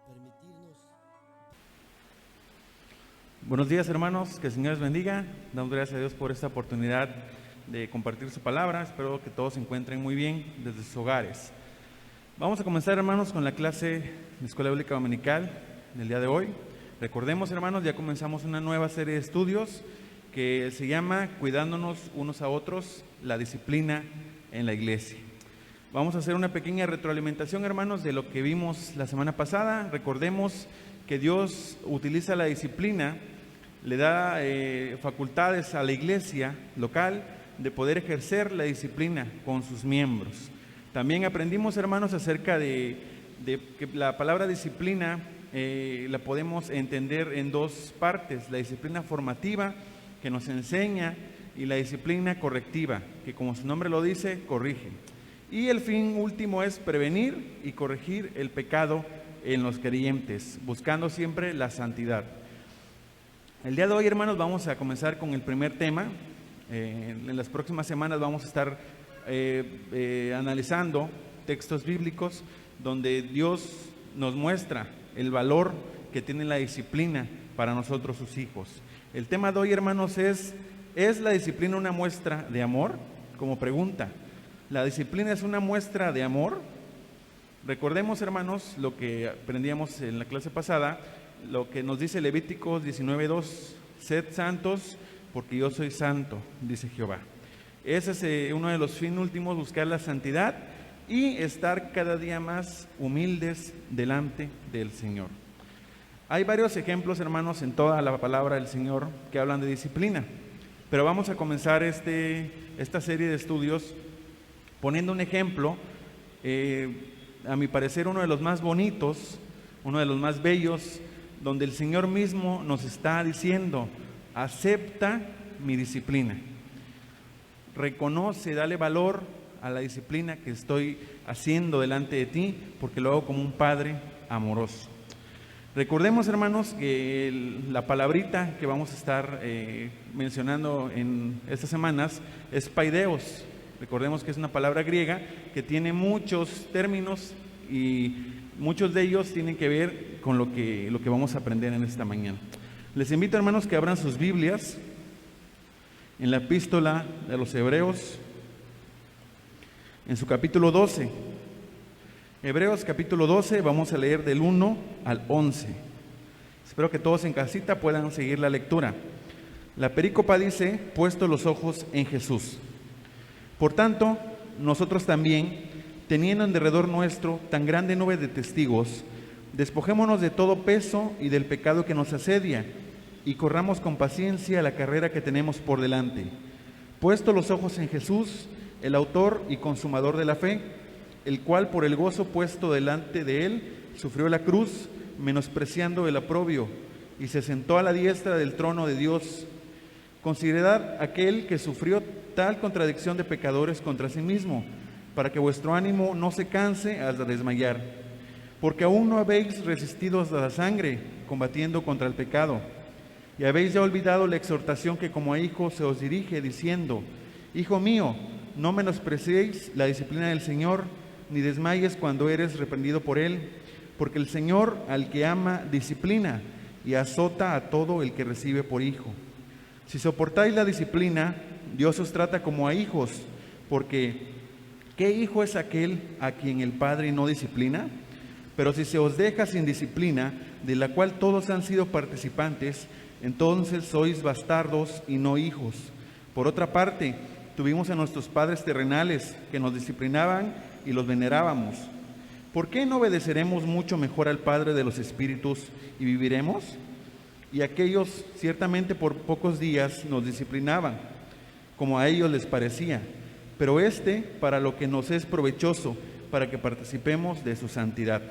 permitirnos. Buenos días, hermanos, que el Señor les bendiga. Damos gracias a Dios por esta oportunidad de compartir su palabra. Espero que todos se encuentren muy bien desde sus hogares. Vamos a comenzar, hermanos, con la clase de Escuela Bíblica Dominical del día de hoy. Recordemos, hermanos, ya comenzamos una nueva serie de estudios que se llama Cuidándonos unos a otros, la disciplina en la iglesia. Vamos a hacer una pequeña retroalimentación, hermanos, de lo que vimos la semana pasada. Recordemos que Dios utiliza la disciplina, le da facultades a la iglesia local de poder ejercer la disciplina con sus miembros. También aprendimos, hermanos, acerca de que la palabra disciplina la podemos entender en dos partes: la disciplina formativa, que nos enseña, y la disciplina correctiva, que como su nombre lo dice, corrige. Y el fin último es prevenir y corregir el pecado en los creyentes, buscando siempre la santidad. El día de hoy, hermanos, vamos a comenzar con el primer tema. En las próximas semanas vamos a estar analizando textos bíblicos donde Dios nos muestra el valor que tiene la disciplina para nosotros, sus hijos. El tema de hoy, hermanos, ¿es la disciplina una muestra de amor? Como pregunta, ¿la disciplina es una muestra de amor? Recordemos, hermanos, lo que aprendíamos en la clase pasada, lo que nos dice Levíticos 19:2: sed santos porque yo soy santo, dice Jehová. Ese es uno de los fines últimos, buscar la santidad y estar cada día más humildes delante del Señor. Hay varios ejemplos, hermanos, en toda la palabra del Señor que hablan de disciplina, pero vamos a comenzar esta serie de estudios poniendo un ejemplo, a mi parecer uno de los más bonitos, uno de los más bellos, donde el Señor mismo nos está diciendo: acepta mi disciplina, reconoce, dale valor a la disciplina que estoy haciendo delante de ti, porque lo hago como un Padre amoroso. Recordemos, hermanos, que la palabrita que vamos a estar mencionando en estas semanas es paideos. Recordemos que es una palabra griega que tiene muchos términos y muchos de ellos tienen que ver con lo que vamos a aprender en esta mañana. Les invito, hermanos, que abran sus Biblias en la epístola de los Hebreos, en su capítulo 12. Hebreos capítulo 12, vamos a leer del 1 al 11. Espero que todos en casita puedan seguir la lectura. La perícopa dice: puesto los ojos en Jesús. Por tanto, nosotros también, teniendo en derredor nuestro tan grande nube de testigos, despojémonos de todo peso y del pecado que nos asedia, y corramos con paciencia la carrera que tenemos por delante. Puesto los ojos en Jesús, el autor y consumador de la fe, el cual por el gozo puesto delante de él sufrió la cruz, menospreciando el oprobio, y se sentó a la diestra del trono de Dios. Considerad aquel que sufrió tal contradicción de pecadores contra sí mismo, para que vuestro ánimo no se canse hasta desmayar. Porque aún no habéis resistido hasta la sangre, combatiendo contra el pecado. Y habéis ya olvidado la exhortación que como a hijos se os dirige, diciendo: Hijo mío, no menospreciéis la disciplina del Señor, ni desmayes cuando eres reprendido por Él, porque el Señor al que ama disciplina y azota a todo el que recibe por hijo. Si soportáis la disciplina, Dios os trata como a hijos, porque ¿qué hijo es aquel a quien el Padre no disciplina? Pero si se os deja sin disciplina, de la cual todos han sido participantes, entonces sois bastardos y no hijos. Por otra parte, tuvimos a nuestros padres terrenales que nos disciplinaban y los venerábamos. ¿Por qué no obedeceremos mucho mejor al Padre de los Espíritus y viviremos? Y aquellos ciertamente por pocos días nos disciplinaban, como a ellos les parecía, pero para lo que nos es provechoso, para que participemos de su santidad.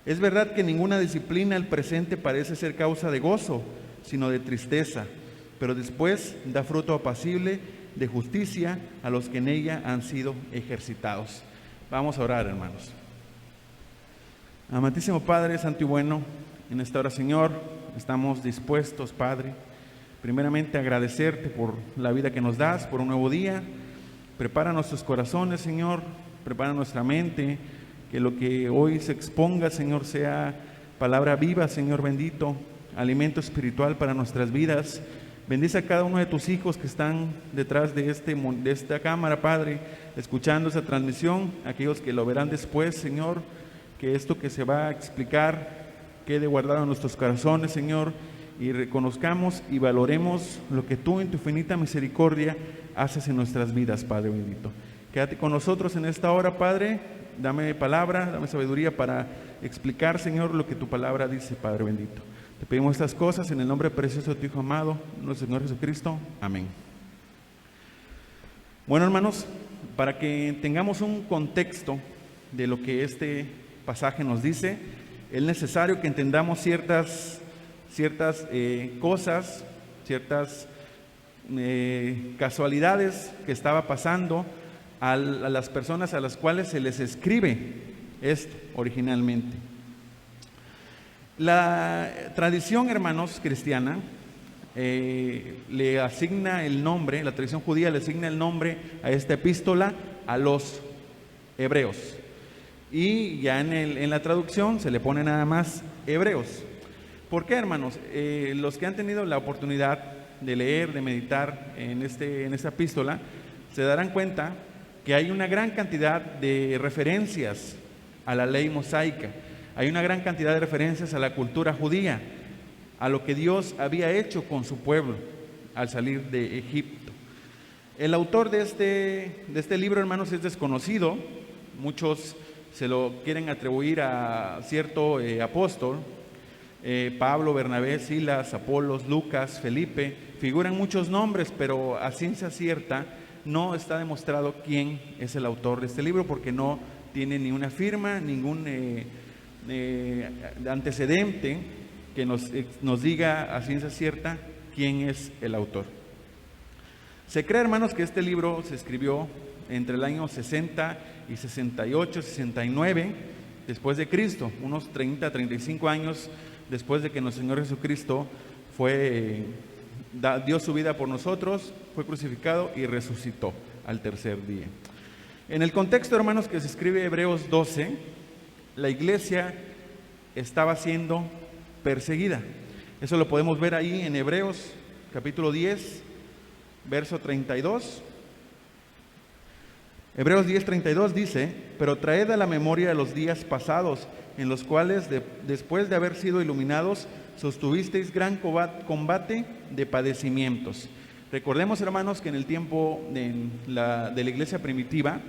Es verdad que ninguna disciplina al presente parece ser causa de gozo, sino de tristeza, pero después da fruto apacible de justicia a los que en ella han sido ejercitados. Vamos a orar, hermanos. Amantísimo Padre, santo y bueno, en esta hora, Señor, estamos dispuestos, Padre, primeramente a agradecerte por la vida que nos das, por un nuevo día. Prepara nuestros corazones, Señor, prepara nuestra mente, que lo que hoy se exponga, Señor, sea palabra viva, Señor bendito, alimento espiritual para nuestras vidas. Bendice a cada uno de tus hijos que están detrás de esta cámara, Padre, escuchando esa transmisión, aquellos que lo verán después, Señor, que esto que se va a explicar quede guardado en nuestros corazones, Señor, y reconozcamos y valoremos lo que tú en tu infinita misericordia haces en nuestras vidas, Padre bendito. Quédate con nosotros en esta hora, Padre, dame palabra, dame sabiduría para explicar, Señor, lo que tu palabra dice, Padre bendito. Te pedimos estas cosas en el nombre precioso de tu Hijo amado, nuestro Señor Jesucristo. Amén. Bueno, hermanos, para que tengamos un contexto de lo que este pasaje nos dice, es necesario que entendamos ciertas cosas, ciertas casualidades que estaba pasando a las personas a las cuales se les escribe esto originalmente. La tradición, hermanos, cristiana le asigna el nombre, la tradición judía le asigna el nombre a esta epístola a los hebreos, y ya en la traducción se le pone nada más hebreos. ¿Por qué, hermanos? Los que han tenido la oportunidad de leer, de meditar en esta epístola, se darán cuenta que hay una gran cantidad de referencias a la ley mosaica, hay una gran cantidad de referencias a la cultura judía, a lo que Dios había hecho con su pueblo al salir de Egipto. El autor de este libro, hermanos, es desconocido. Muchos se lo quieren atribuir a cierto apóstol, Pablo, Bernabé, Silas, Apolos, Lucas, Felipe. Figuran muchos nombres, pero a ciencia cierta no está demostrado quién es el autor de este libro, porque no tiene ni una firma, ningún antecedente que nos diga a ciencia cierta quién es el autor. Se cree, hermanos, que este libro se escribió entre el año 60 y 68, 69 después de Cristo, unos 30, 35 años después de que nuestro Señor Jesucristo dio su vida por nosotros, fue crucificado y resucitó al tercer día. En el contexto, hermanos, que se escribe Hebreos 12, la iglesia estaba siendo perseguida. Eso lo podemos ver ahí en Hebreos capítulo 10, verso 32. Hebreos 10, 32 dice: pero traed a la memoria los días pasados, en los cuales después de haber sido iluminados, sostuvisteis gran combate de padecimientos. Recordemos, hermanos, que en el tiempo de la iglesia primitiva,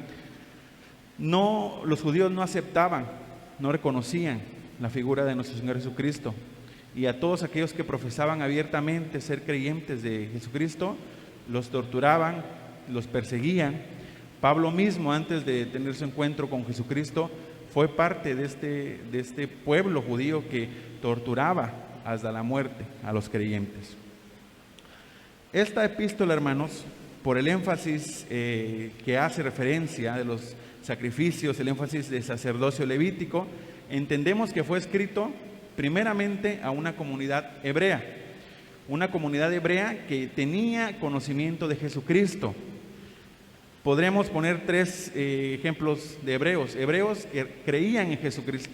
los judíos no aceptaban, no reconocían la figura de nuestro Señor Jesucristo, y a todos aquellos que profesaban abiertamente ser creyentes de Jesucristo, los torturaban, los perseguían. Pablo mismo, antes de tener su encuentro con Jesucristo, fue parte de este pueblo judío que torturaba hasta la muerte a los creyentes. Esta epístola, hermanos, por el énfasis que hace referencia de los sacrificios, el énfasis de sacerdocio levítico, entendemos que fue escrito primeramente a una comunidad hebrea que tenía conocimiento de Jesucristo. Podremos poner tres ejemplos de hebreos que creían en Jesucristo,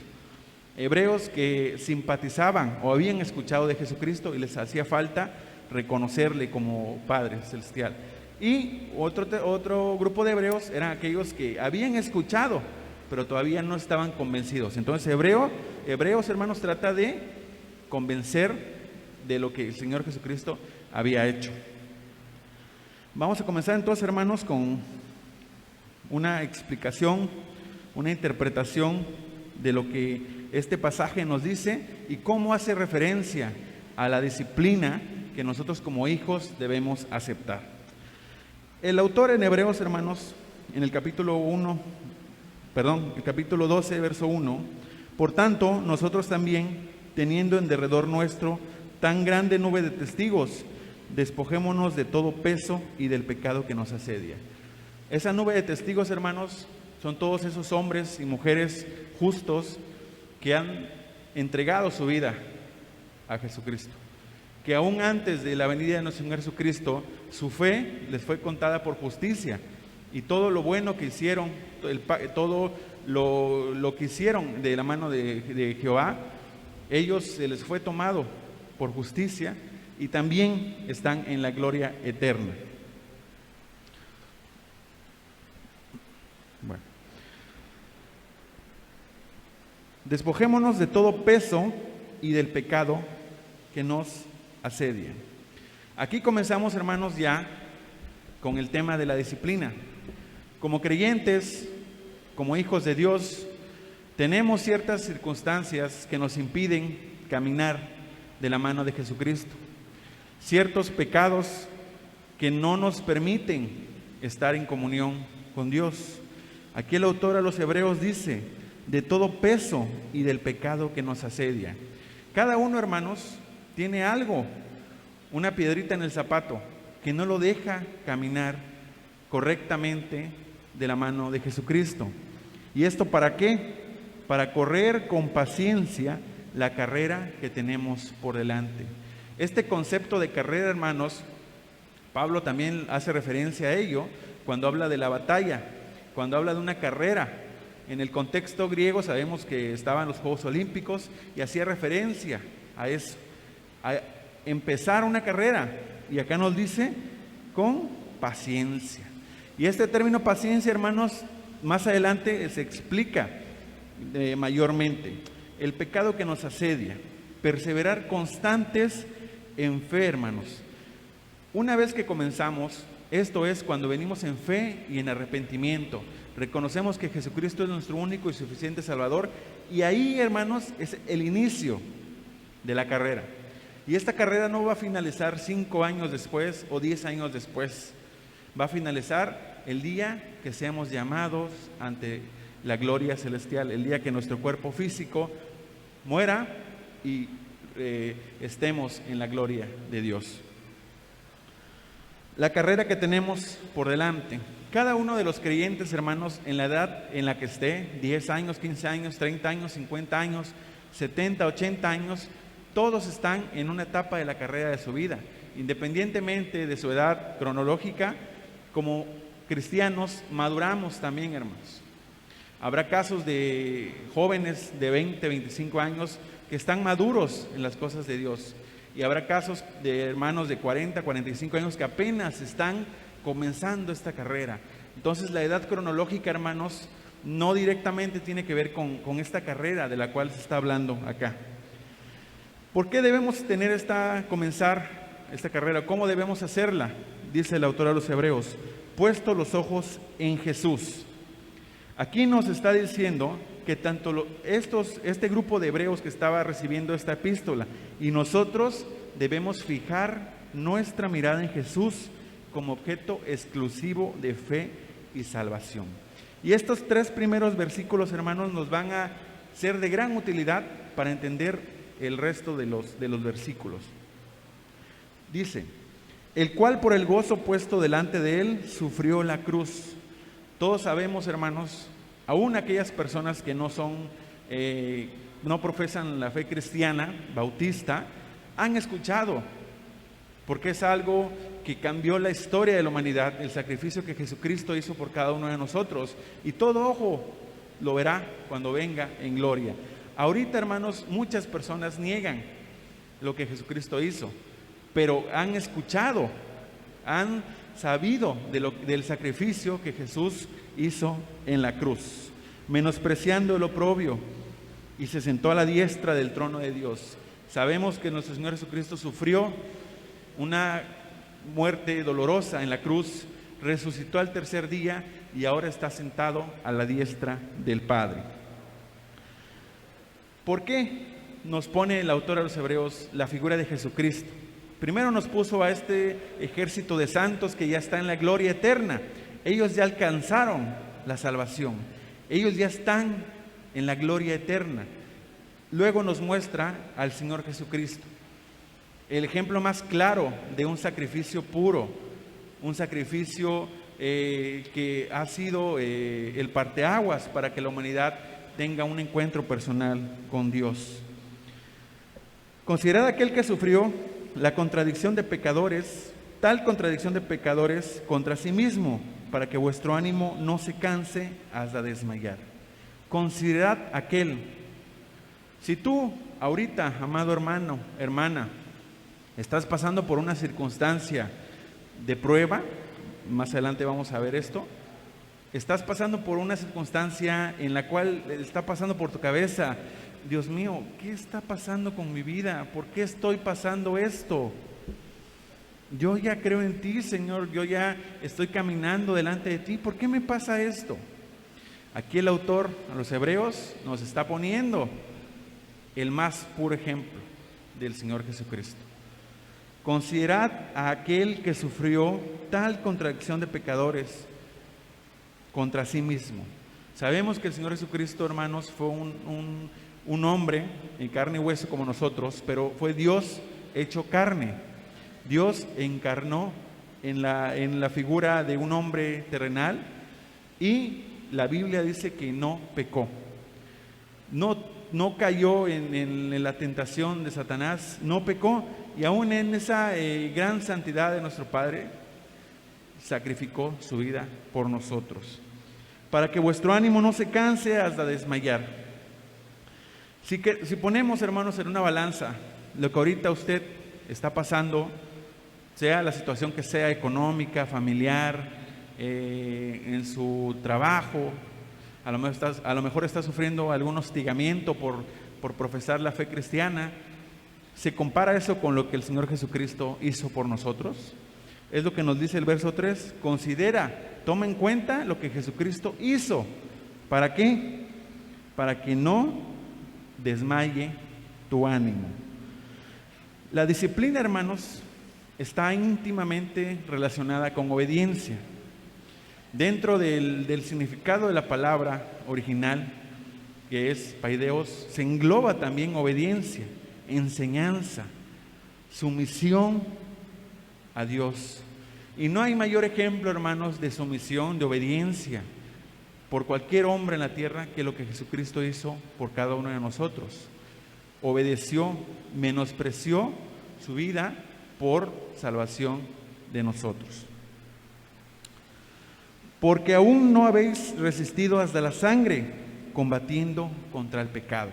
hebreos que simpatizaban o habían escuchado de Jesucristo y les hacía falta reconocerle como Padre Celestial. Y otro grupo de hebreos eran aquellos que habían escuchado, pero todavía no estaban convencidos. Entonces, hebreos, hermanos, trata de convencer de lo que el Señor Jesucristo había hecho. Vamos a comenzar entonces, hermanos, con una explicación, una interpretación de lo que este pasaje nos dice y cómo hace referencia a la disciplina que nosotros como hijos debemos aceptar. El autor en Hebreos, hermanos, en el capítulo 12, verso 1, por tanto, nosotros también, teniendo en derredor nuestro tan grande nube de testigos, despojémonos de todo peso y del pecado que nos asedia. Esa nube de testigos, hermanos, son todos esos hombres y mujeres justos que han entregado su vida a Jesucristo, que aún antes de la venida de nuestro Señor Jesucristo, su fe les fue contada por justicia, y todo lo bueno que hicieron, todo lo que hicieron de la mano de Jehová, Ellos se les fue tomado por justicia y también están en la gloria eterna. Bueno. Despojémonos de todo peso y del pecado que nos asedia. Aquí comenzamos, hermanos, ya con el tema de la disciplina. Como creyentes, como hijos de Dios, tenemos ciertas circunstancias que nos impiden caminar de la mano de Jesucristo. Ciertos pecados que no nos permiten estar en comunión con Dios. Aquí el autor a los Hebreos dice, de todo peso y del pecado que nos asedia. Cada uno, hermanos, tiene algo, una piedrita en el zapato, que no lo deja caminar correctamente de la mano de Jesucristo. ¿Y esto para qué? Para correr con paciencia la carrera que tenemos por delante. Este concepto de carrera, hermanos, Pablo también hace referencia a ello cuando habla de la batalla, cuando habla de una carrera. En el contexto griego sabemos que estaban los Juegos Olímpicos y hacía referencia a eso, a empezar una carrera. Y acá nos dice con paciencia. Y este término paciencia, hermanos, más adelante se explica mayormente. El pecado que nos asedia, perseverar constantes en fe, hermanos. Una vez que comenzamos, esto es cuando venimos en fe y en arrepentimiento, reconocemos que Jesucristo es nuestro único y suficiente Salvador, y ahí, hermanos, es el inicio de la carrera. Y esta carrera no va a finalizar 5 años después o 10 años después. Va a finalizar el día que seamos llamados ante la gloria celestial, el día que nuestro cuerpo físico muera y estemos en la gloria de Dios. La carrera que tenemos por delante. Cada uno de los creyentes, hermanos, en la edad en la que esté, 10 años, 15 años, 30 años, 50 años, 70, 80 años, todos están en una etapa de la carrera de su vida, independientemente de su edad cronológica. Como cristianos maduramos también, hermanos. Habrá casos de jóvenes de 20, 25 años que están maduros en las cosas de Dios, y habrá casos de hermanos de 40, 45 años que apenas están comenzando esta carrera. Entonces la edad cronológica, hermanos, no directamente tiene que ver con esta carrera de la cual se está hablando acá. ¿Por qué debemos comenzar esta carrera? ¿Cómo debemos hacerla? Dice el autor a los Hebreos, puesto los ojos en Jesús. Aquí nos está diciendo que tanto este grupo de hebreos que estaba recibiendo esta epístola y nosotros debemos fijar nuestra mirada en Jesús como objeto exclusivo de fe y salvación. Y estos 3 primeros versículos, hermanos, nos van a ser de gran utilidad para entender el resto de los versículos. Dice, el cual por el gozo puesto delante de él sufrió la cruz. Todos sabemos, hermanos, aún aquellas personas que no profesan la fe cristiana, bautista, han escuchado, porque es algo que cambió la historia de la humanidad, el sacrificio que Jesucristo hizo por cada uno de nosotros, y todo ojo lo verá cuando venga en gloria. Ahorita, hermanos, muchas personas niegan lo que Jesucristo hizo, pero han escuchado, han sabido del sacrificio que Jesús hizo en la cruz, menospreciando el oprobio, y se sentó a la diestra del trono de Dios. Sabemos que nuestro Señor Jesucristo sufrió una muerte dolorosa en la cruz, resucitó al tercer día y ahora está sentado a la diestra del Padre. ¿Por qué nos pone el autor a los Hebreos la figura de Jesucristo? Primero nos puso a este ejército de santos que ya está en la gloria eterna. Ellos ya alcanzaron la salvación. Ellos ya están en la gloria eterna. Luego nos muestra al Señor Jesucristo, el ejemplo más claro de un sacrificio puro, un sacrificio que ha sido el parteaguas para que la humanidad tenga un encuentro personal con Dios. Considerad aquel que sufrió la contradicción de pecadores, tal contradicción de pecadores contra sí mismo, para que vuestro ánimo no se canse hasta desmayar. Considerad aquel. Si tú ahorita, amado hermano, hermana, estás pasando por una circunstancia de prueba, más adelante vamos a ver esto, estás pasando por una circunstancia en la cual está pasando por tu cabeza, Dios mío, ¿qué está pasando con mi vida? ¿Por qué estoy pasando esto? Yo ya creo en ti, Señor, yo ya estoy caminando delante de ti, ¿por qué me pasa esto? Aquí el autor a los Hebreos nos está poniendo el más puro ejemplo del Señor Jesucristo. Considerad a aquel que sufrió tal contradicción de pecadores contra sí mismo. Sabemos que el Señor Jesucristo, hermanos, fue un hombre en carne y hueso como nosotros, pero fue Dios hecho carne. Dios encarnó en la figura de un hombre terrenal y la Biblia dice que no pecó. No cayó en la tentación de Satanás, no pecó, y aún en esa gran santidad de nuestro Padre, sacrificó su vida por nosotros, para que vuestro ánimo no se canse hasta desmayar. Si ponemos, hermanos, en una balanza lo que ahorita usted está pasando, sea la situación que sea, económica, familiar, en su trabajo, a lo mejor está sufriendo algún hostigamiento por profesar la fe cristiana, ¿se compara eso con lo que el Señor Jesucristo hizo por nosotros? Es lo que nos dice el verso 3, considera, toma en cuenta lo que Jesucristo hizo. ¿Para qué? Para que no desmaye tu ánimo. La disciplina, hermanos, está íntimamente relacionada con obediencia. Dentro del significado de la palabra original, que es paideos, se engloba también obediencia, enseñanza, sumisión a Dios. Y no hay mayor ejemplo, hermanos, de sumisión, de obediencia por cualquier hombre en la tierra que lo que Jesucristo hizo por cada uno de nosotros. Obedeció, menospreció su vida por salvación de nosotros. Porque aún no habéis resistido hasta la sangre, combatiendo contra el pecado.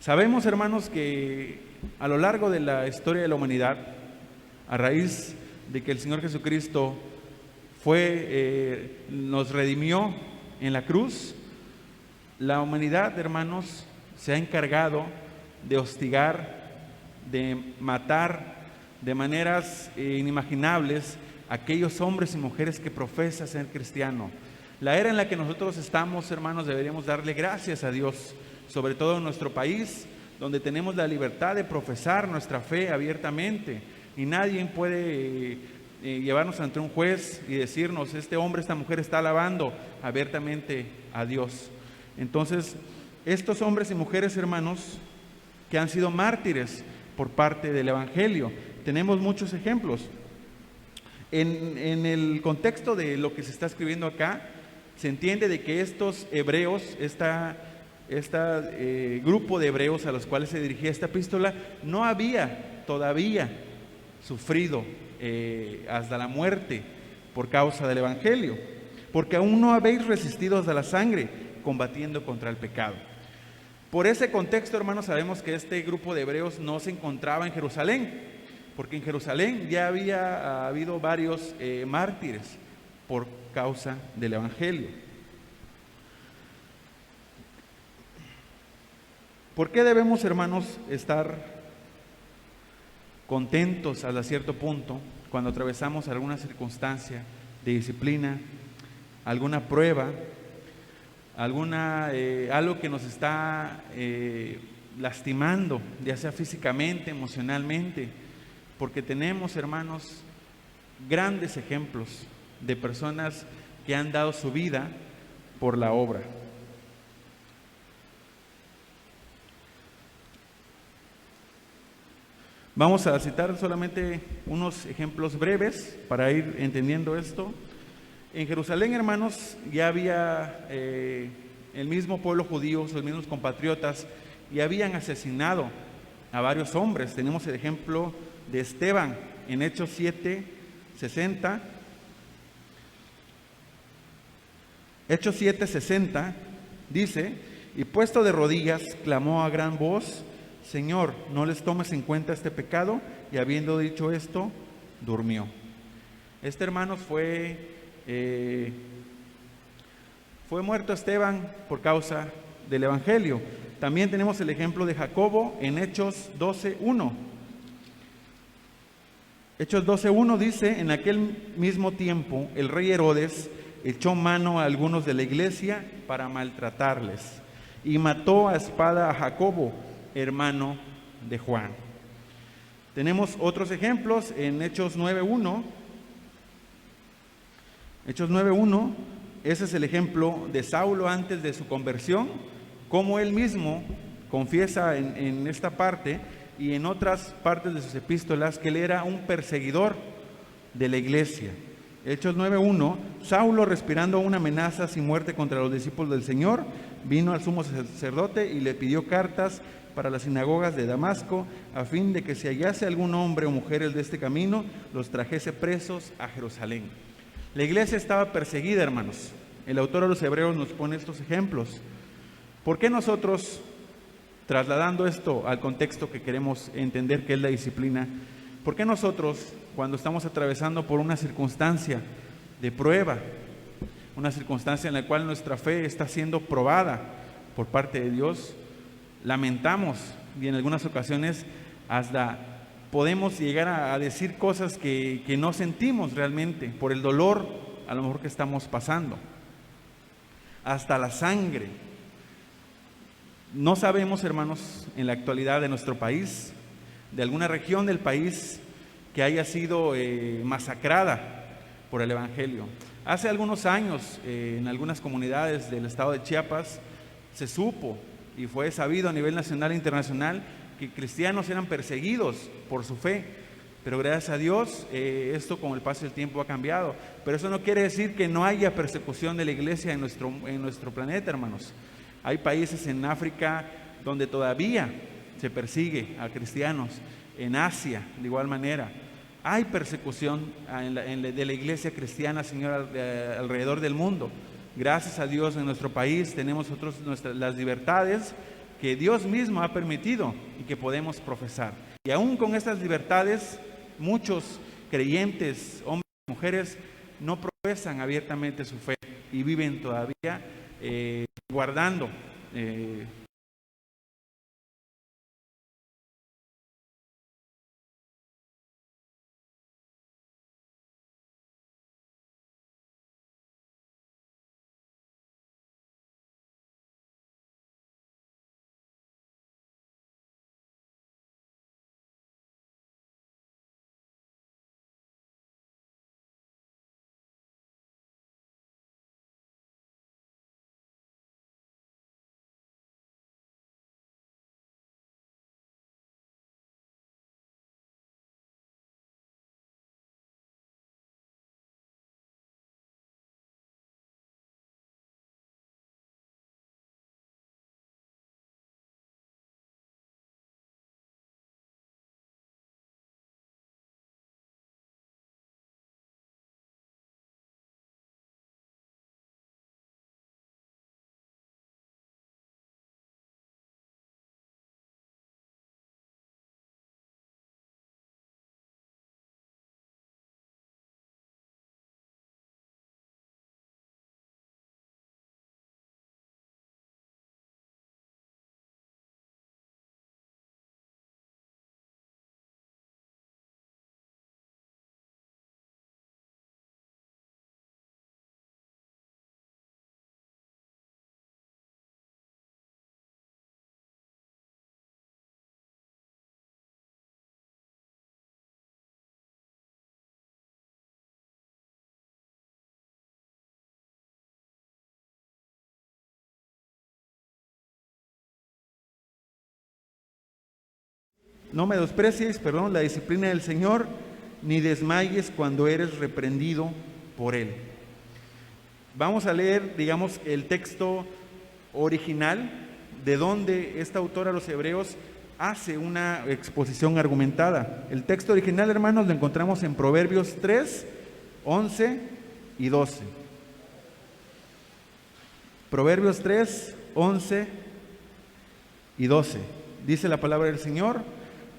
Sabemos, hermanos, que a lo largo de la historia de la humanidad, a raíz de que el Señor Jesucristo nos redimió en la cruz, la humanidad, hermanos, se ha encargado de hostigar, de matar de maneras inimaginables aquellos hombres y mujeres que profesan ser cristiano. La era en la que nosotros estamos, hermanos, deberíamos darle gracias a Dios, sobre todo en nuestro país, donde tenemos la libertad de profesar nuestra fe abiertamente y nadie puede llevarnos ante un juez y decirnos, este hombre, esta mujer está alabando abiertamente a Dios. Entonces, estos hombres y mujeres, hermanos, que han sido mártires por parte del Evangelio, tenemos muchos ejemplos. En el contexto de lo que se está escribiendo acá, se entiende de que estos hebreos, grupo de hebreos a los cuales se dirigía esta epístola, no había todavía sufrido hasta la muerte por causa del Evangelio, porque aún no habéis resistido hasta la sangre, combatiendo contra el pecado. Por ese contexto, hermanos, sabemos que este grupo de hebreos no se encontraba en Jerusalén, porque en Jerusalén ya había habido varios mártires por causa del Evangelio. ¿Por qué debemos, hermanos, estar contentos hasta cierto punto cuando atravesamos alguna circunstancia de disciplina, alguna prueba, algo que nos está lastimando, ya sea físicamente, emocionalmente? Porque tenemos, hermanos, grandes ejemplos de personas que han dado su vida por la obra. Vamos a citar solamente unos ejemplos breves para ir entendiendo esto. En Jerusalén, hermanos, ya había el mismo pueblo judío, sus mismos compatriotas, y habían asesinado a varios hombres. Tenemos el ejemplo de Esteban en Hechos 7:60. Hechos 7:60 dice: y puesto de rodillas, clamó a gran voz: Señor, no les tomes en cuenta este pecado, y habiendo dicho esto, durmió. Este, hermanos, fue muerto Esteban por causa del Evangelio. También tenemos el ejemplo de Jacobo en Hechos 12:1. Hechos 12:1 dice: en aquel mismo tiempo el rey Herodes echó mano a algunos de la iglesia para maltratarles, y mató a espada a Jacobo, hermano de Juan. Tenemos otros ejemplos en Hechos 9:1. Hechos 9:1, ese es el ejemplo de Saulo antes de su conversión, como él mismo confiesa en esta parte y en otras partes de sus epístolas que él era un perseguidor de la iglesia. Hechos 9:1, Saulo, respirando una amenaza sin muerte contra los discípulos del Señor, vino al sumo sacerdote y le pidió cartas para las sinagogas de Damasco, a fin de que si hallase algún hombre o mujeres de este camino, los trajese presos a Jerusalén. La iglesia estaba perseguida, hermanos. El autor de los Hebreos nos pone estos ejemplos. ¿Por qué nosotros, trasladando esto al contexto que queremos entender, que es la disciplina, por qué nosotros, cuando estamos atravesando por una circunstancia de prueba, una circunstancia en la cual nuestra fe está siendo probada por parte de Dios, lamentamos, y en algunas ocasiones hasta podemos llegar a decir cosas que no sentimos realmente por el dolor a lo mejor que estamos pasando, hasta la sangre? No sabemos, hermanos, en la actualidad de nuestro país, de alguna región del país que haya sido masacrada por el Evangelio. Hace algunos años, en algunas comunidades del estado de Chiapas, se supo y fue sabido a nivel nacional e internacional que cristianos eran perseguidos por su fe. Pero gracias a Dios, esto con el paso del tiempo ha cambiado. Pero eso no quiere decir que no haya persecución de la iglesia en nuestro planeta, hermanos. Hay países en África donde todavía se persigue a cristianos, en Asia de igual manera. Hay persecución de la iglesia cristiana, Señor, alrededor del mundo. Gracias a Dios, en nuestro país tenemos las libertades que Dios mismo ha permitido y que podemos profesar. Y aún con estas libertades, muchos creyentes, hombres y mujeres, no profesan abiertamente su fe y viven todavía guardando no menosprecies, la disciplina del Señor, ni desmayes cuando eres reprendido por Él. Vamos a leer, digamos, el texto original de donde esta autora a los Hebreos hace una exposición argumentada. El texto original, hermanos, lo encontramos en Proverbios 3, 11 y 12. Proverbios 3, 11 y 12. Dice la palabra del Señor: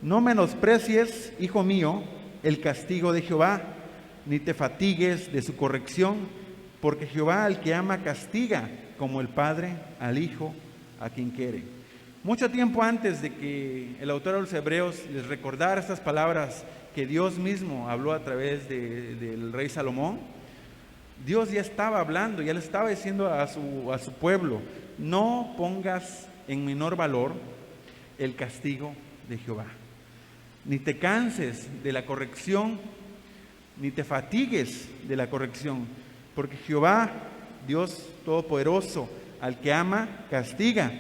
no menosprecies, hijo mío, el castigo de Jehová, ni te fatigues de su corrección, porque Jehová al que ama castiga, como el Padre al Hijo a quien quiere. Mucho tiempo antes de que el autor de los Hebreos les recordara estas palabras que Dios mismo habló a través del rey Salomón, Dios ya estaba hablando, ya le estaba diciendo a su pueblo: no pongas en menor valor el castigo de Jehová, ni te canses de la corrección, ni te fatigues de la corrección, porque Jehová, Dios Todopoderoso, al que ama, castiga,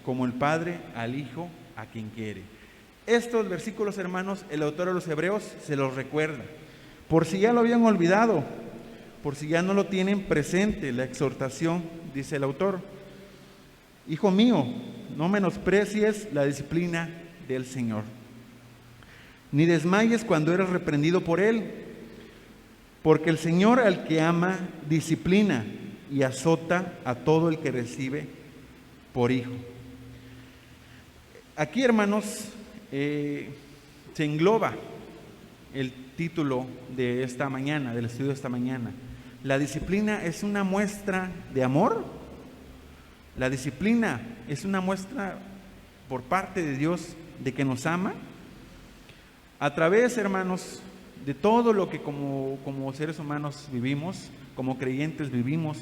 como el Padre al Hijo a quien quiere. Estos versículos, hermanos, el autor de los Hebreos se los recuerda, por si ya lo habían olvidado, por si ya no lo tienen presente. La exhortación, dice el autor: hijo mío, no menosprecies la disciplina del Señor, ni desmayes cuando eres reprendido por Él, porque el Señor al que ama disciplina y azota a todo el que recibe por hijo. Aquí, hermanos, se engloba el título de esta mañana, del estudio de esta mañana. La disciplina es una muestra de amor. La disciplina es una muestra por parte de Dios de que nos ama. A través, hermanos, de todo lo que como seres humanos vivimos, como creyentes vivimos,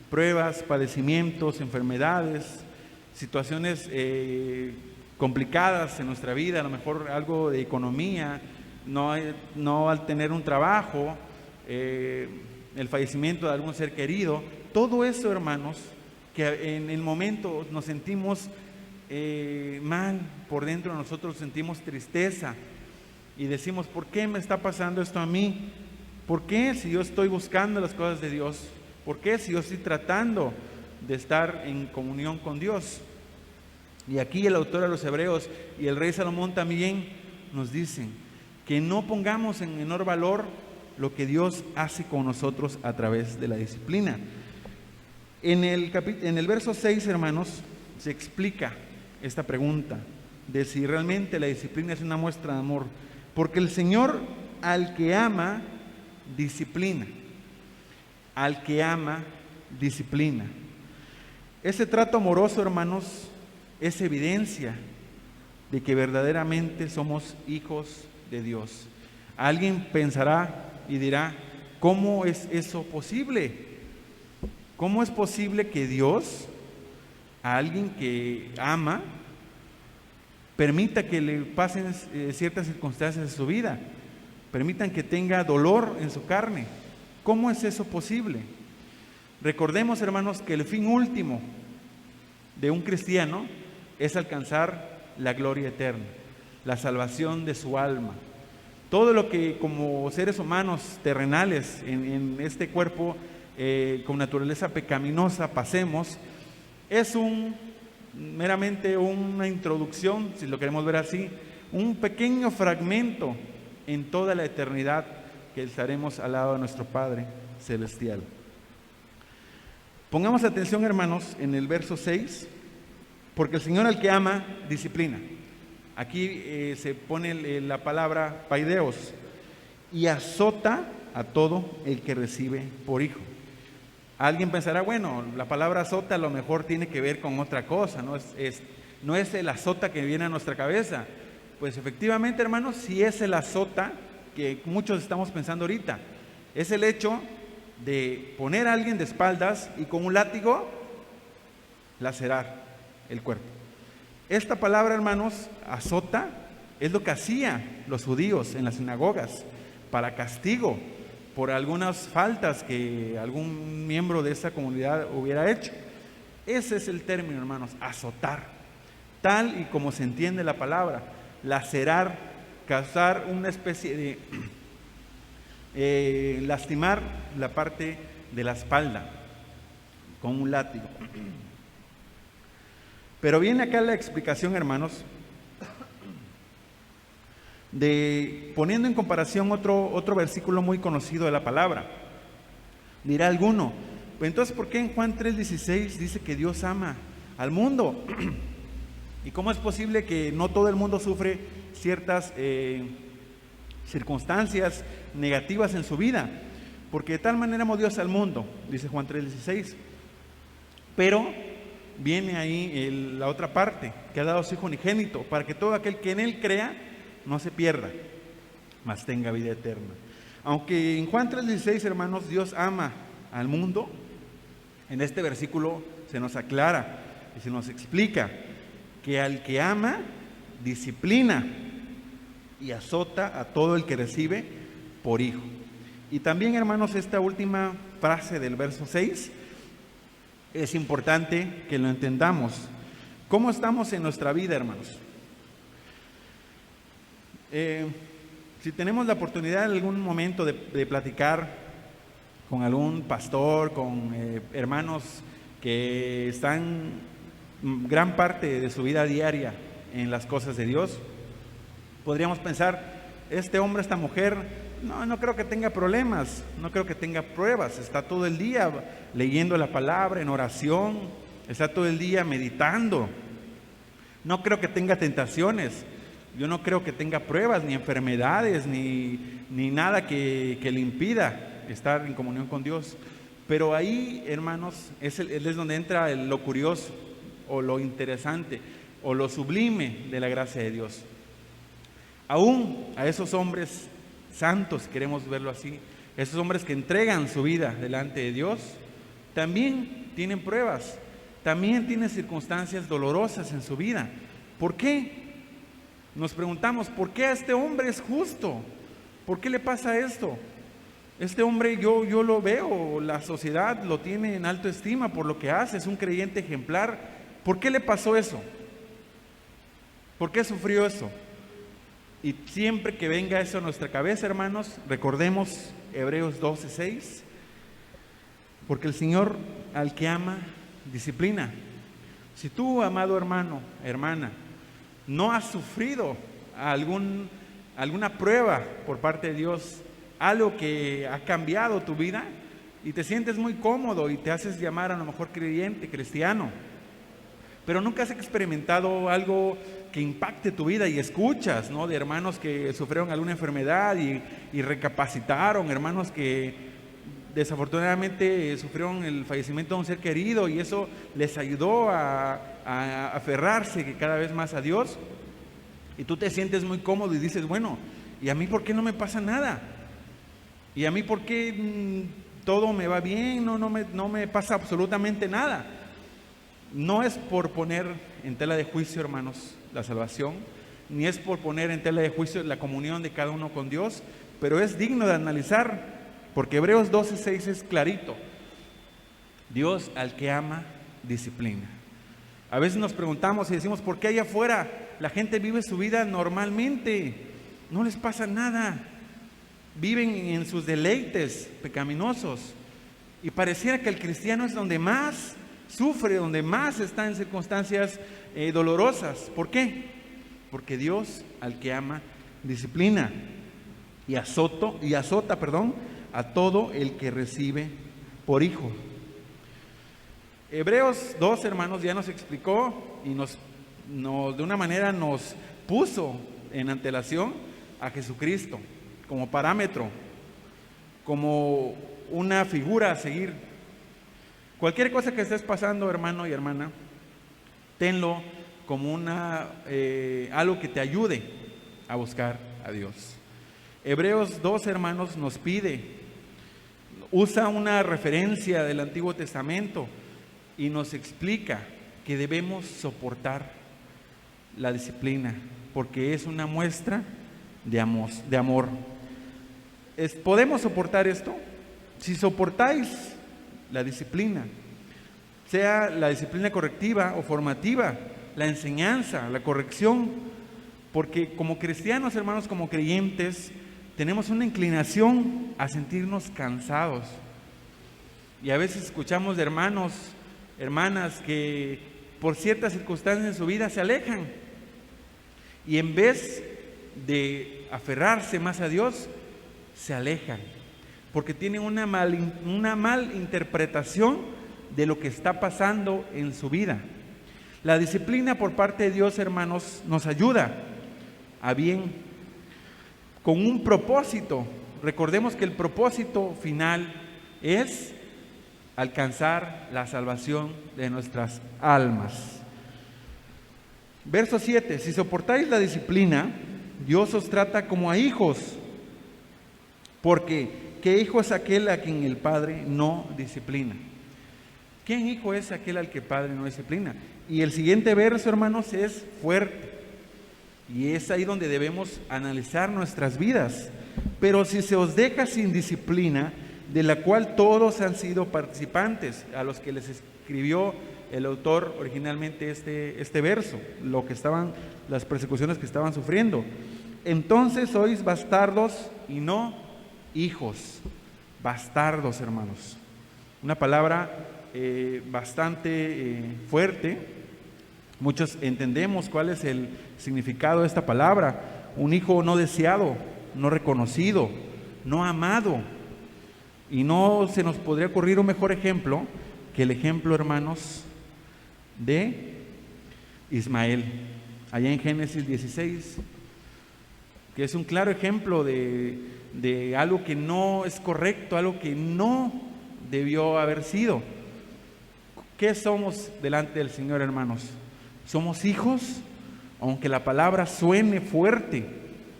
pruebas, padecimientos, enfermedades, situaciones complicadas en nuestra vida, a lo mejor algo de economía, no al tener un trabajo, el fallecimiento de algún ser querido, todo eso, hermanos, que en el momento nos sentimos mal, por dentro de nosotros sentimos tristeza y decimos: ¿por qué me está pasando esto a mí? ¿Por qué, si yo estoy buscando las cosas de Dios? ¿Por qué, si yo estoy tratando de estar en comunión con Dios? Y aquí el autor de los Hebreos y el rey Salomón también nos dicen que no pongamos en menor valor lo que Dios hace con nosotros a través de la disciplina. En el verso 6, hermanos, se explica esta pregunta de si realmente la disciplina es una muestra de amor, porque el Señor al que ama disciplina, al que ama disciplina. Ese trato amoroso, hermanos, es evidencia de que verdaderamente somos hijos de Dios. Alguien pensará y dirá: ¿cómo es eso posible? ¿Cómo es posible que Dios, a alguien que ama, permita que le pasen ciertas circunstancias de su vida, permitan que tenga dolor en su carne? ¿Cómo es eso posible? Recordemos, hermanos, que el fin último de un cristiano es alcanzar la gloria eterna, la salvación de su alma. Todo lo que como seres humanos terrenales en este cuerpo con naturaleza pecaminosa pasemos es meramente una introducción, si lo queremos ver así, un pequeño fragmento en toda la eternidad que estaremos al lado de nuestro Padre Celestial. Pongamos atención, hermanos, en el verso 6, porque el Señor al que ama disciplina. Aquí se pone la palabra paideos, y azota a todo el que recibe por hijo. Alguien pensará: bueno, la palabra azota a lo mejor tiene que ver con otra cosa, no es el azota que viene a nuestra cabeza. Pues efectivamente, hermanos, sí es el azota que muchos estamos pensando ahorita. Es el hecho de poner a alguien de espaldas y con un látigo lacerar el cuerpo. Esta palabra, hermanos, azota, es lo que hacían los judíos en las sinagogas para castigo por algunas faltas que algún miembro de esa comunidad hubiera hecho. Ese es el término, hermanos, azotar, tal y como se entiende la palabra, lacerar, causar una especie de lastimar la parte de la espalda con un látigo. Pero viene acá la explicación, hermanos, poniendo en comparación otro versículo muy conocido de la palabra. Dirá alguno: entonces, ¿por qué en Juan 3:16 dice que Dios ama al mundo? Y cómo es posible que no todo el mundo sufre ciertas circunstancias negativas en su vida? Porque de tal manera amó Dios al mundo, dice Juan 3:16. Pero viene ahí la otra parte, que ha dado su Hijo unigénito, para que todo aquel que en Él crea no se pierda, mas tenga vida eterna. Aunque en Juan 3:16, hermanos, Dios ama al mundo, en este versículo se nos aclara y se nos explica que al que ama, disciplina y azota a todo el que recibe por hijo. Y también, hermanos, esta última frase del verso 6 es importante que lo entendamos. ¿Cómo estamos en nuestra vida, hermanos? Si tenemos la oportunidad en algún momento de platicar con algún pastor, con hermanos que están gran parte de su vida diaria en las cosas de Dios, podríamos pensar, este hombre, esta mujer, no creo que tenga problemas, no creo que tenga pruebas, está todo el día leyendo la palabra en oración, está todo el día meditando, no creo que tenga tentaciones, yo no creo que tenga pruebas, ni enfermedades, ni nada que le impida estar en comunión con Dios. Pero ahí, hermanos, es donde entra lo curioso, o lo interesante, o lo sublime de la gracia de Dios. Aún a esos hombres santos, queremos verlo así, esos hombres que entregan su vida delante de Dios, también tienen pruebas, también tienen circunstancias dolorosas en su vida. ¿Por qué? Nos preguntamos, ¿por qué a este hombre es justo? ¿Por qué le pasa esto? Este hombre yo lo veo, la sociedad lo tiene en alta estima por lo que hace, es un creyente ejemplar. ¿Por qué le pasó eso? ¿Por qué sufrió eso? Y siempre que venga eso a nuestra cabeza, hermanos, recordemos Hebreos 12:6, porque el Señor al que ama, disciplina. Si tú, amado hermano, hermana, no has sufrido alguna prueba por parte de Dios, algo que ha cambiado tu vida y te sientes muy cómodo y te haces llamar a lo mejor creyente, cristiano, pero nunca has experimentado algo que impacte tu vida y escuchas, ¿no?, de hermanos que sufrieron alguna enfermedad y recapacitaron, hermanos que desafortunadamente sufrieron el fallecimiento de un ser querido y eso les ayudó a aferrarse cada vez más a Dios, y tú te sientes muy cómodo y dices, bueno, ¿y a mí por qué no me pasa nada? ¿Y a mí por qué todo me va bien? No me pasa absolutamente nada. No es por poner en tela de juicio, hermanos, la salvación, ni es por poner en tela de juicio la comunión de cada uno con Dios, pero es digno de analizar, porque Hebreos 12:6 es clarito. Dios al que ama, disciplina. A veces nos preguntamos y decimos, ¿por qué allá afuera la gente vive su vida normalmente? No les pasa nada. Viven en sus deleites pecaminosos. Y pareciera que el cristiano es donde más sufre, donde más está en circunstancias dolorosas. ¿Por qué? Porque Dios al que ama, disciplina y azota, a todo el que recibe por hijo. Hebreos 2, hermanos, ya nos explicó y de una manera nos puso en antelación a Jesucristo como parámetro, como una figura a seguir. Cualquier cosa que estés pasando, hermano y hermana, tenlo como algo que te ayude a buscar a Dios. Hebreos 2, hermanos, nos usa una referencia del Antiguo Testamento y nos explica que debemos soportar la disciplina, porque es una muestra de amor. ¿Podemos soportar esto? Si soportáis la disciplina, sea la disciplina correctiva o formativa, la enseñanza, la corrección, porque como cristianos, hermanos, como creyentes, tenemos una inclinación a sentirnos cansados. Y a veces escuchamos de hermanos, hermanas que por ciertas circunstancias en su vida se alejan. Y en vez de aferrarse más a Dios, se alejan. Porque tienen una mal interpretación de lo que está pasando en su vida. La disciplina por parte de Dios, hermanos, nos ayuda a bien, con un propósito. Recordemos que el propósito final es alcanzar la salvación de nuestras almas. Verso 7: si soportáis la disciplina, Dios os trata como a hijos, porque ¿qué hijo es aquel a quien el Padre no disciplina? ¿Quién hijo es aquel al que el Padre no disciplina? Y el siguiente verso, hermanos, es fuerte, y es ahí donde debemos analizar nuestras vidas. Pero si se os deja sin disciplina, de la cual todos han sido participantes, a los que les escribió el autor originalmente este verso, las persecuciones que estaban sufriendo, entonces sois bastardos y no hijos. Bastardos, hermanos, una palabra bastante fuerte. Muchos entendemos cuál es el significado de esta palabra: un hijo no deseado, no reconocido, no amado. Y no se nos podría ocurrir un mejor ejemplo que el ejemplo, hermanos, de Ismael, allá en Génesis 16, que es un claro ejemplo de algo que no es correcto, algo que no debió haber sido. ¿Qué somos delante del Señor, hermanos? ¿Somos hijos? Aunque la palabra suene fuerte,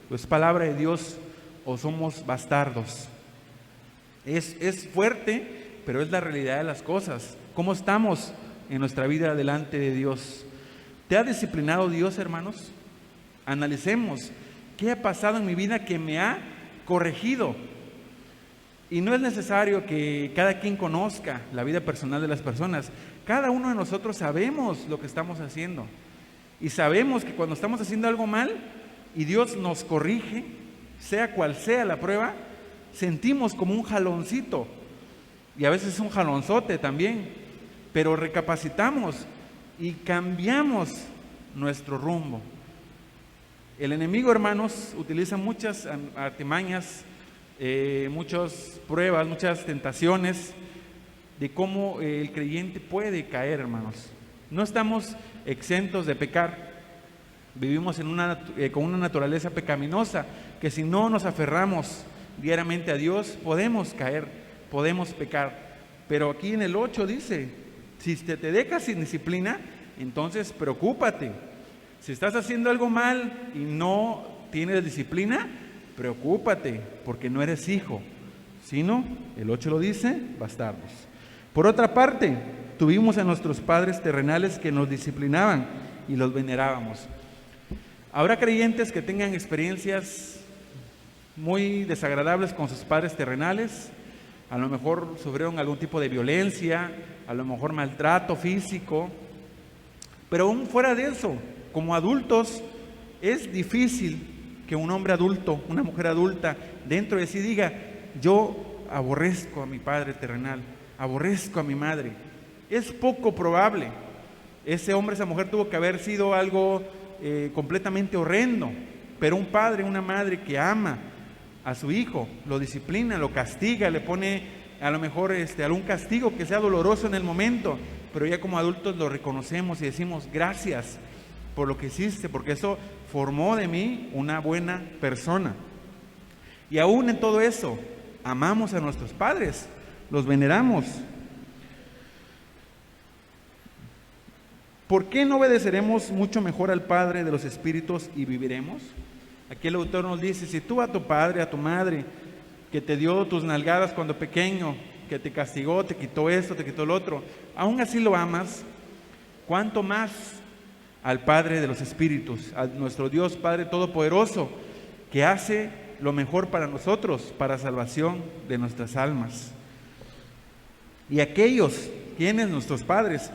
¿es palabra de Dios, o somos bastardos? Es fuerte, pero es la realidad de las cosas. ¿Cómo estamos en nuestra vida delante de Dios? ¿Te ha disciplinado Dios, hermanos? Analicemos, ¿qué ha pasado en mi vida que me ha corregido? Y no es necesario que cada quien conozca la vida personal de las personas. Cada uno de nosotros sabemos lo que estamos haciendo, y sabemos que cuando estamos haciendo algo mal y Dios nos corrige, sea cual sea la prueba, sentimos como un jaloncito, y a veces un jalonzote también, pero recapacitamos y cambiamos nuestro rumbo. El enemigo, hermanos, utiliza muchas artimañas, muchas pruebas, muchas tentaciones de cómo el creyente puede caer, hermanos. No estamos exentos de pecar. Vivimos con una naturaleza pecaminosa, que si no nos aferramos diariamente a Dios, podemos caer, podemos pecar. Pero aquí en el 8 dice: si te dejas sin disciplina, entonces preocúpate. Si estás haciendo algo mal y no tienes disciplina, preocúpate, porque no eres hijo, sino, el 8 lo dice, bastardos. Por otra parte, tuvimos a nuestros padres terrenales que nos disciplinaban y los venerábamos. Habrá creyentes que tengan experiencias muy desagradables con sus padres terrenales. A lo mejor sufrieron algún tipo de violencia, a lo mejor maltrato físico, pero aún fuera de eso, como adultos, es difícil que un hombre adulto, una mujer adulta, dentro de sí diga: yo aborrezco a mi padre terrenal, aborrezco a mi madre. Es poco probable. Ese hombre, esa mujer tuvo que haber sido algo completamente horrendo, pero un padre, una madre que ama a su hijo, lo disciplina, lo castiga, le pone a lo mejor algún castigo que sea doloroso en el momento, pero ya como adultos lo reconocemos y decimos: gracias por lo que hiciste, porque eso formó de mí una buena persona. Y aún en todo eso, amamos a nuestros padres, los veneramos. ¿Por qué no obedeceremos mucho mejor al Padre de los Espíritus y viviremos? Aquí el autor nos dice: si tú a tu padre, a tu madre, que te dio tus nalgadas cuando pequeño, que te castigó, te quitó esto, te quitó lo otro, aún así lo amas, ¿cuánto más al Padre de los Espíritus, a nuestro Dios Padre Todopoderoso, que hace lo mejor para nosotros, para salvación de nuestras almas? Y aquellos, quienes nuestros padres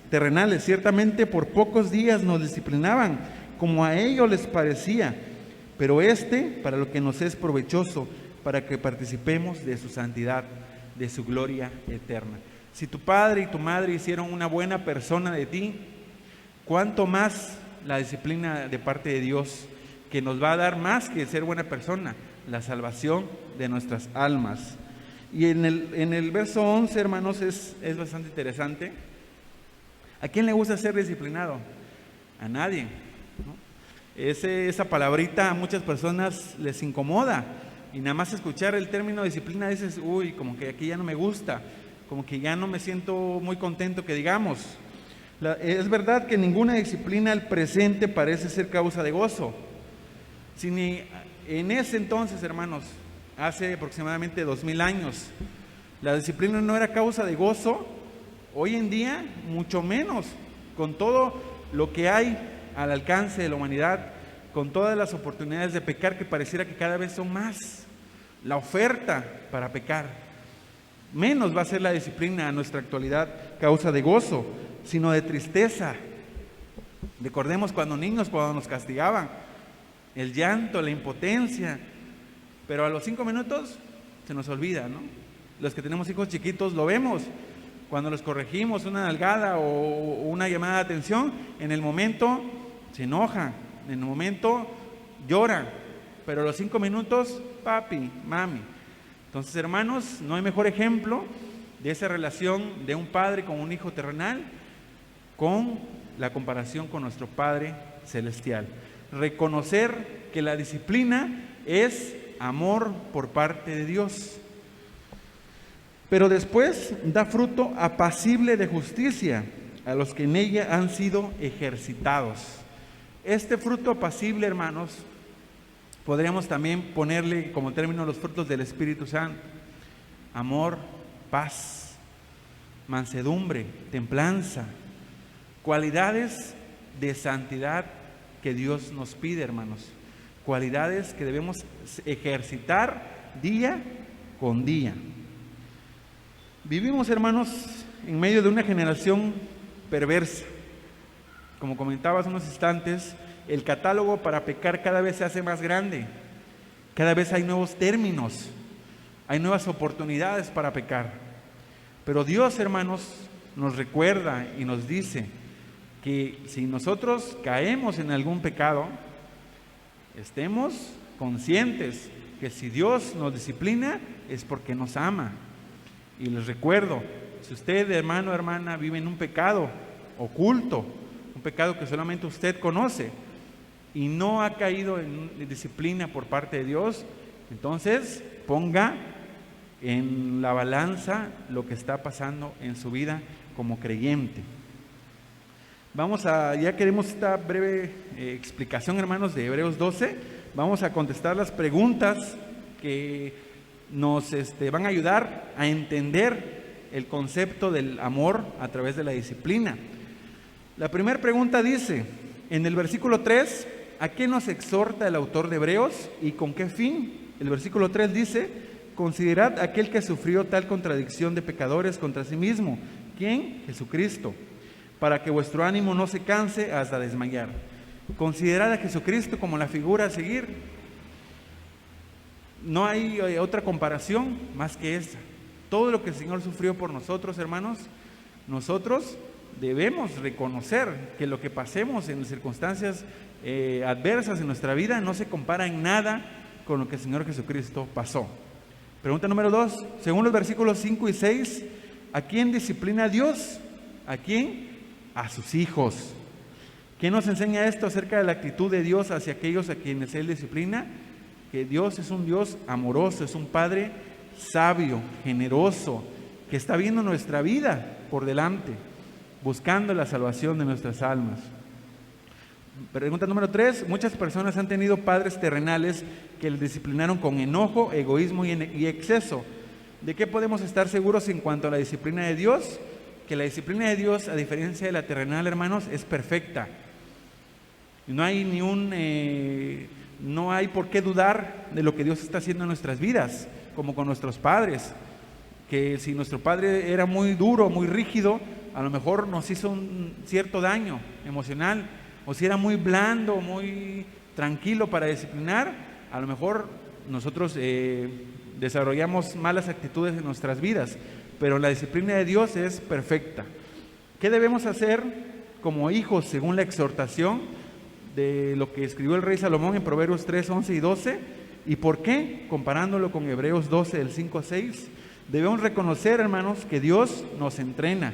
terrenales, ciertamente por pocos días nos disciplinaban, como a ellos les parecía, pero para lo que nos es provechoso, para que participemos de su santidad, de su gloria eterna. Si tu padre y tu madre hicieron una buena persona de ti, ¿cuánto más la disciplina de parte de Dios, que nos va a dar más que ser buena persona? La salvación de nuestras almas. Y en el verso 11, hermanos, es bastante interesante. ¿A quién le gusta ser disciplinado? A nadie, ¿no? Esa palabrita a muchas personas les incomoda, y nada más escuchar el término disciplina dices, uy, como que aquí ya no me gusta, como que ya no me siento muy contento, que digamos. Es verdad que ninguna disciplina al presente parece ser causa de gozo. Si ni en ese entonces, hermanos, hace aproximadamente 2000 años, la disciplina no era causa de gozo, hoy en día mucho menos, con todo lo que hay al alcance de la humanidad, con todas las oportunidades de pecar que pareciera que cada vez son más, la oferta para pecar, menos va a ser la disciplina en nuestra actualidad causa de gozo, sino de tristeza. Recordemos cuando niños, cuando nos castigaban, el llanto, la impotencia, pero a los 5 minutos se nos olvida, ¿no? Los que tenemos hijos chiquitos lo vemos, cuando los corregimos una nalgada o una llamada de atención, en el momento se enojan, en el momento lloran, pero a los 5 minutos, papi, mami. Entonces, hermanos, no hay mejor ejemplo de esa relación de un padre con un hijo terrenal con la comparación con nuestro Padre Celestial. Reconocer que la disciplina es amor por parte de Dios. Pero después da fruto apacible de justicia a los que en ella han sido ejercitados. Este fruto apacible, hermanos, podríamos también ponerle como término los frutos del Espíritu Santo: amor, paz, mansedumbre, templanza, cualidades de santidad que Dios nos pide, hermanos, cualidades que debemos ejercitar día con día. Vivimos, hermanos, en medio de una generación perversa. Como comentaba hace unos instantes, el catálogo para pecar cada vez se hace más grande, cada vez hay nuevos términos, hay nuevas oportunidades para pecar. Pero Dios, hermanos, nos recuerda y nos dice que si nosotros caemos en algún pecado, estemos conscientes que si Dios nos disciplina es porque nos ama. Y les recuerdo, si usted, hermano o hermana, vive en un pecado oculto, un pecado que solamente usted conoce y no ha caído en disciplina por parte de Dios, entonces ponga en la balanza lo que está pasando en su vida como creyente. Ya queremos esta breve explicación, hermanos, de Hebreos 12. Vamos a contestar las preguntas que nos van a ayudar a entender el concepto del amor a través de la disciplina. La primera pregunta dice, en el versículo 3, ¿a qué nos exhorta el autor de Hebreos y con qué fin? El versículo 3 dice, considerad aquel que sufrió tal contradicción de pecadores contra sí mismo. ¿Quién? Jesucristo, para que vuestro ánimo no se canse hasta desmayar. Considerad a Jesucristo como la figura a seguir. No hay otra comparación más que esa. Todo lo que el Señor sufrió por nosotros, hermanos, nosotros debemos reconocer que lo que pasemos en circunstancias adversas en nuestra vida no se compara en nada con lo que el Señor Jesucristo pasó. Pregunta número 2, según los versículos 5 y 6, ¿a quién disciplina Dios? ¿A quién? A sus hijos. ¿Qué nos enseña esto acerca de la actitud de Dios hacia aquellos a quienes Él disciplina? Que Dios es un Dios amoroso, es un Padre sabio, generoso, que está viendo nuestra vida por delante, buscando la salvación de nuestras almas. Pregunta número 3, muchas personas han tenido padres terrenales que les disciplinaron con enojo, egoísmo y exceso. ¿De qué podemos estar seguros en cuanto a la disciplina de Dios? Que la disciplina de Dios, a diferencia de la terrenal, hermanos, es perfecta. No hay no hay por qué dudar de lo que Dios está haciendo en nuestras vidas, como con nuestros padres, que si nuestro padre era muy duro, muy rígido, a lo mejor nos hizo un cierto daño emocional, o si era muy blando, muy tranquilo para disciplinar, a lo mejor nosotros desarrollamos malas actitudes en nuestras vidas, pero la disciplina de Dios es perfecta. ¿Qué debemos hacer como hijos según la exhortación de lo que escribió el rey Salomón en Proverbios 3, 11 y 12? ¿Y por qué? Comparándolo con Hebreos 12, del 5 a 6, debemos reconocer, hermanos, que Dios nos entrena,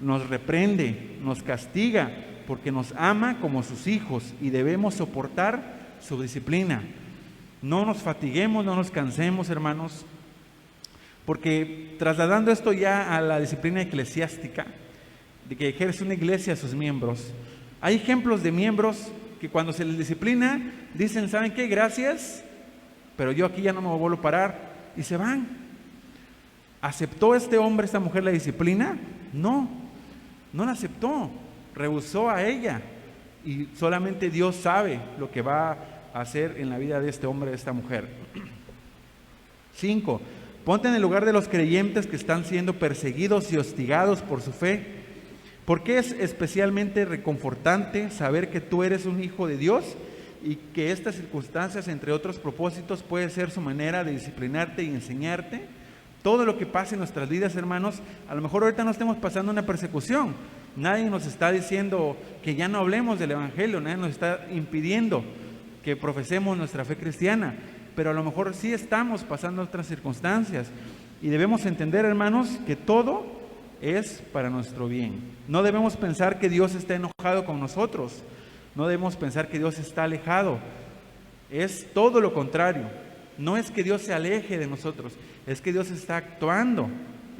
nos reprende, nos castiga, porque nos ama como sus hijos y debemos soportar su disciplina. No nos fatiguemos, no nos cansemos, hermanos, porque trasladando esto ya a la disciplina eclesiástica, de que ejerce una iglesia a sus miembros, hay ejemplos de miembros que cuando se les disciplina, dicen, ¿saben qué? Gracias, pero yo aquí ya no me vuelvo a parar, y se van. ¿Aceptó este hombre, esta mujer la disciplina? No, no la aceptó, rehusó a ella, y solamente Dios sabe lo que va a hacer en la vida de este hombre, de esta mujer. 5. Ponte en el lugar de los creyentes que están siendo perseguidos y hostigados por su fe. Porque es especialmente reconfortante saber que tú eres un hijo de Dios y que estas circunstancias, entre otros propósitos, puede ser su manera de disciplinarte y enseñarte. Todo lo que pasa en nuestras vidas, hermanos, a lo mejor ahorita no estemos pasando una persecución. Nadie nos está diciendo que ya no hablemos del Evangelio, nadie nos está impidiendo que profesemos nuestra fe cristiana, pero a lo mejor sí estamos pasando otras circunstancias y debemos entender, hermanos, que todo es para nuestro bien. No debemos pensar que Dios está enojado con nosotros, no debemos pensar que Dios está alejado, es todo lo contrario. No es que Dios se aleje de nosotros, es que Dios está actuando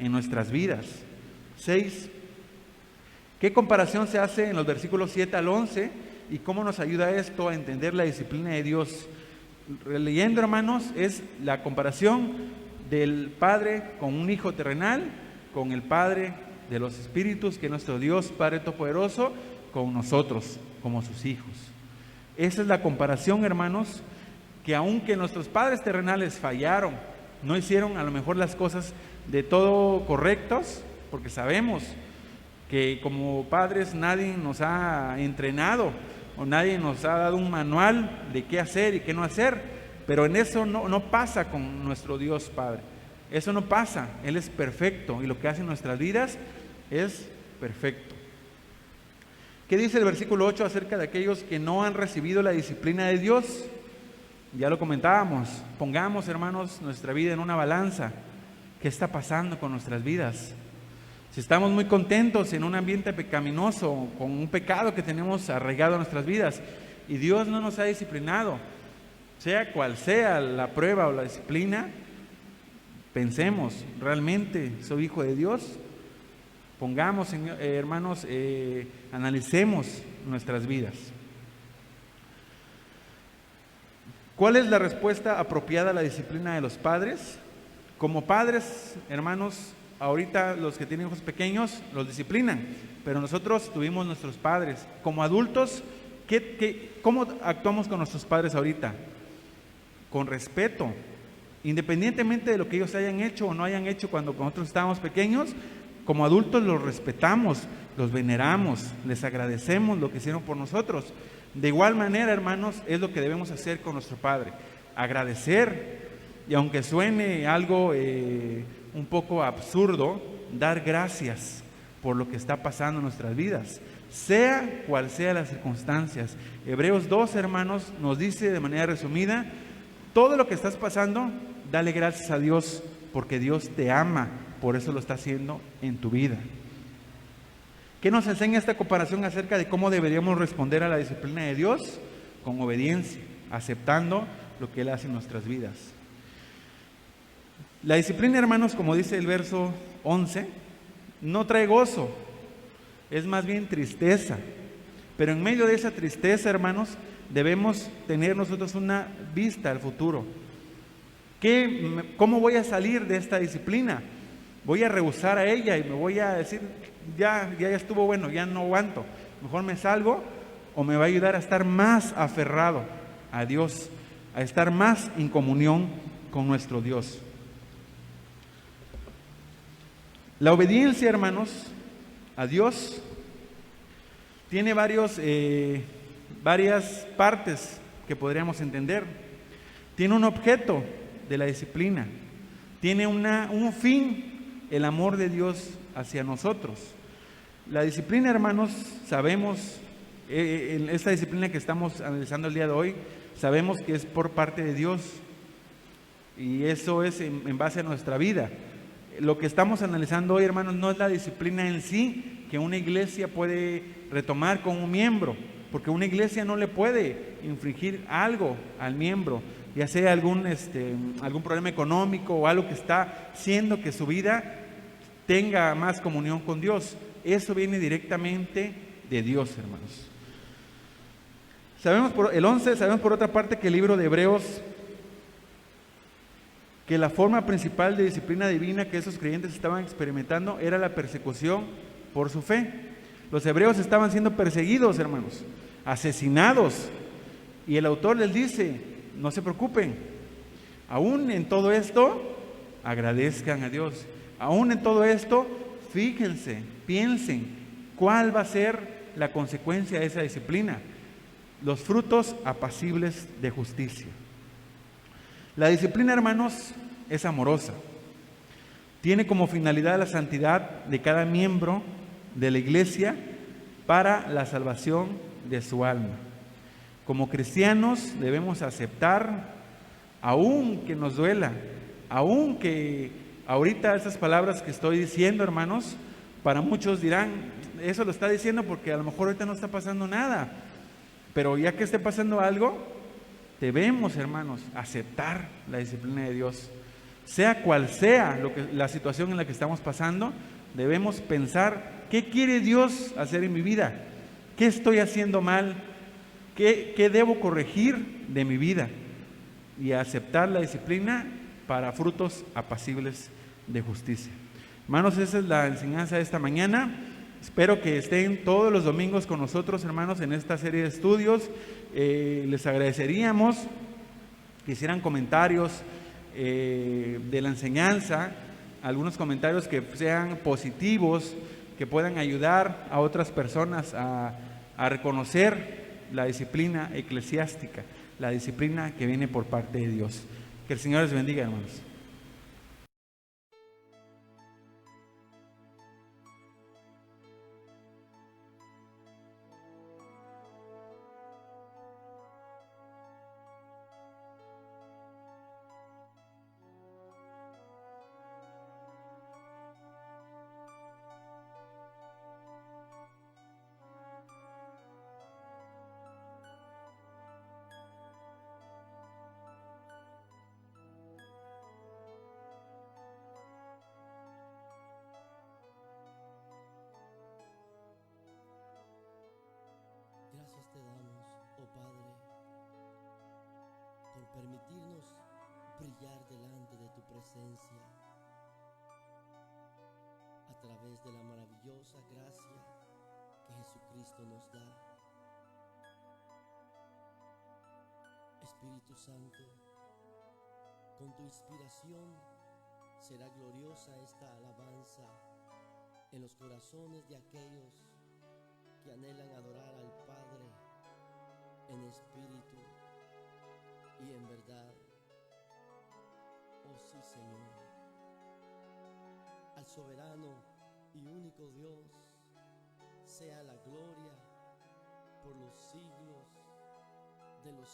en nuestras vidas. 6. ¿Qué comparación se hace en los versículos 7 al 11 y cómo nos ayuda esto a entender la disciplina de Dios? Leyendo, hermanos, es la comparación del Padre con un hijo terrenal, con el Padre de los Espíritus, que es nuestro Dios Padre Todopoderoso, con nosotros, como sus hijos. Esa es la comparación, hermanos, que aunque nuestros padres terrenales fallaron, no hicieron a lo mejor las cosas de todo correctos, porque sabemos que como padres nadie nos ha entrenado o nadie nos ha dado un manual de qué hacer y qué no hacer, pero en eso no pasa con nuestro Dios Padre. Eso no pasa, Él es perfecto y lo que hace en nuestras vidas es perfecto. ¿Qué dice el versículo 8 acerca de aquellos que no han recibido la disciplina de Dios? Ya lo comentábamos, pongamos, hermanos, nuestra vida en una balanza. ¿Qué está pasando con nuestras vidas? Si estamos muy contentos en un ambiente pecaminoso, con un pecado que tenemos arraigado en nuestras vidas y Dios no nos ha disciplinado, sea cual sea la prueba o la disciplina, pensemos, ¿realmente soy hijo de Dios? Pongamos, hermanos, analicemos nuestras vidas. ¿Cuál es la respuesta apropiada a la disciplina de los padres? Como padres, hermanos, ahorita los que tienen hijos pequeños los disciplinan, pero nosotros tuvimos nuestros padres. Como adultos, ¿cómo actuamos con nuestros padres ahorita? Con respeto. Independientemente de lo que ellos hayan hecho o no hayan hecho cuando nosotros estábamos pequeños, como adultos los respetamos, los veneramos, les agradecemos lo que hicieron por nosotros. De igual manera, hermanos, es lo que debemos hacer con nuestro Padre, agradecer, y aunque suene algo un poco absurdo, dar gracias por lo que está pasando en nuestras vidas, sea cual sea las circunstancias. Hebreos 2, hermanos, nos dice de manera resumida, todo lo que estás pasando, dale gracias a Dios, porque Dios te ama, por eso lo está haciendo en tu vida. ¿Qué nos enseña esta comparación acerca de cómo deberíamos responder a la disciplina de Dios? Con obediencia, aceptando lo que Él hace en nuestras vidas. La disciplina, hermanos, como dice el verso 11, no trae gozo, es más bien tristeza. Pero en medio de esa tristeza, hermanos, debemos tener nosotros una vista al futuro. ¿Cómo voy a salir de esta disciplina? Voy a rehusar a ella y me voy a decir, ya estuvo bueno, ya no aguanto, mejor me salgo, o me va a ayudar a estar más aferrado a Dios, a estar más en comunión con nuestro Dios. La obediencia, hermanos, a Dios tiene varias partes que podríamos entender. Tiene un objeto de la disciplina, tiene un fin, el amor de Dios hacia nosotros. La disciplina, hermanos, sabemos, en esta disciplina que estamos analizando el día de hoy, sabemos que es por parte de Dios y eso es en base a nuestra vida. Lo que estamos analizando hoy, hermanos, no es la disciplina en sí que una iglesia puede retomar con un miembro, porque una iglesia no le puede infringir algo al miembro, ya sea algún problema económico o algo que está haciendo que su vida tenga más comunión con Dios. Eso viene directamente de Dios, hermanos. Sabemos por otra parte que el libro de Hebreos, que la forma principal de disciplina divina que esos creyentes estaban experimentando era la persecución por su fe. Los hebreos estaban siendo perseguidos, hermanos, asesinados, y el autor les dice: no se preocupen, aún en todo esto agradezcan a Dios, aún en todo esto fíjense, piensen cuál va a ser la consecuencia de esa disciplina: los frutos apacibles de justicia. La disciplina, hermanos, es amorosa. Tiene como finalidad la santidad de cada miembro de la iglesia para la salvación de su alma. Como cristianos debemos aceptar, aun que nos duela, aun que ahorita esas palabras que estoy diciendo, hermanos, para muchos dirán: eso lo está diciendo porque a lo mejor ahorita no está pasando nada. Pero ya que esté pasando algo, debemos, hermanos, aceptar la disciplina de Dios. Sea cual sea la situación en la que estamos pasando, debemos pensar: ¿qué quiere Dios hacer en mi vida? ¿Qué estoy haciendo mal? ¿Qué debo corregir de mi vida? Y aceptar la disciplina para frutos apacibles de justicia. Hermanos, esa es la enseñanza de esta mañana. Espero que estén todos los domingos con nosotros, hermanos, en esta serie de estudios. Les agradeceríamos que hicieran comentarios de la enseñanza, algunos comentarios que sean positivos, que puedan ayudar a otras personas a reconocer la disciplina eclesiástica, la disciplina que viene por parte de Dios. Que el Señor les bendiga, hermanos. Gracias te damos, oh Padre, por permitirnos brillar delante de tu presencia a través de la maravillosa gracia que Jesucristo nos da. Espíritu Santo, con tu inspiración será gloriosa esta alabanza en los corazones de aquellos que anhelan adorar al Padre en espíritu y en verdad. Oh sí, Señor. Al soberano y único Dios sea la gloria por los siglos de los